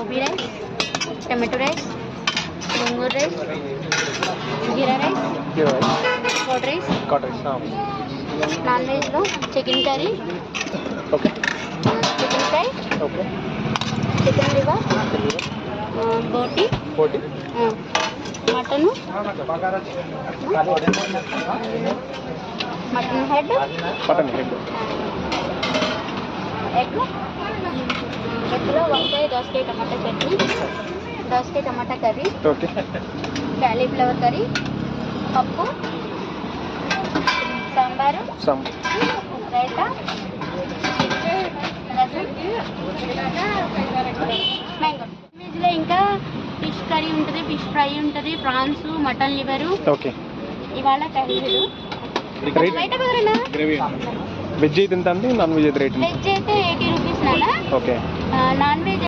Gobi rice, tomato rice, గోంగూర rice, జీరా rice, curd rice, non వెజ్లో chicken curry, chicken fry, chicken liver, బోటి, mutton, mutton head, ఎగ్లో వంకాయ, దోసకాయ టమాటా చట్నీ, దోసకాయ టమాటా curry, cauliflower curry, పప్పు, సాంబారు, రైతా, రసం, మ్యాంగో. వెజ్లో ఇంకా ఫిష్ కర్రీ ఉంటుంది, ఫిష్ ఫ్రై ఉంటుంది, ప్రాన్స్, మటన్ లివరు. ఇవాళ కర్రీలు. వెజ్ అయితే ఎంత అండి, నాన్ వెజ్ అయితే రేట్? వెజ్ అయితే 80 రూపీస్ నాన్న, నాన్ వెజ్